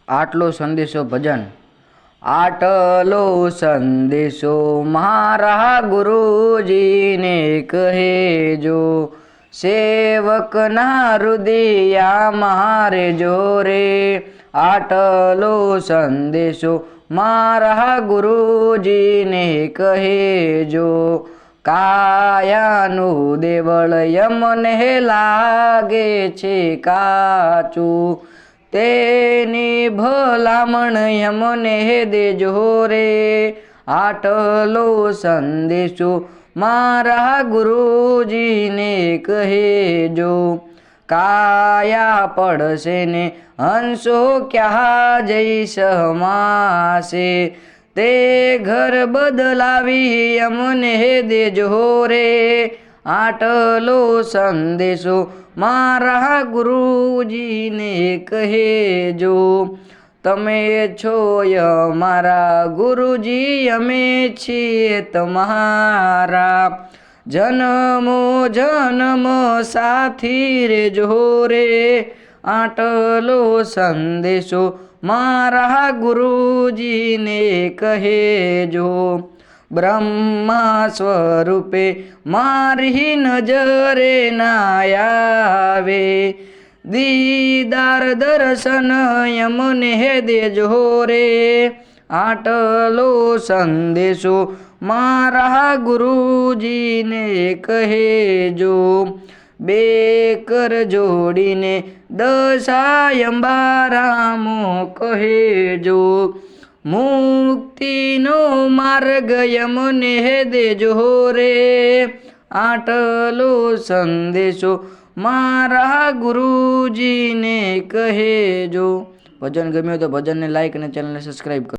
આટલો સંદેશો ભજન. આટલો સંદેશો મારા ગુરુજીને કહેજો, સેવકના હૃદયા મારે જોરે. આટલો સંદેશો મારા ગુરુજીને કહેજો, કાયાનું દેવળ યમને લાગે છે કાચું, તેની ભલામણ યમને દેજો રે. આટલો સંદેશો મારા ગુરુજીને કહેજો, કાયા પડશે ને હંસો ક્યાં જઈ સમાશે, તે ઘર બદલાવી અમને દેજો રે. આટલો સંદેશો મારા ગુરુજીને કહેજો, તમે છો અમારા ગુરુજી, અમે છીએ તમારા, જન્મો જન્મ સાથી રેજો રે. આટલો સંદેશો મારા ગુરુજીને કહેજો, બ્રહ્મા સ્વરૂપે મારી નજરે ના આવે, દીદાર દર્શન યમને દેજો રે. આટલો સંદેશો મારા ગુરુજીને કહેજો, બે કર જોડીને દશા અંબારામો કહેજો, મુક્તિનો માર્ગ યમને દેજો રે. આટલો સંદેશો મારા ગુરુજીને કહેજો. ભજન ગમ્યું તો ભજનને લાઈક અને ચેનલને સબસ્ક્રાઈબ કરો.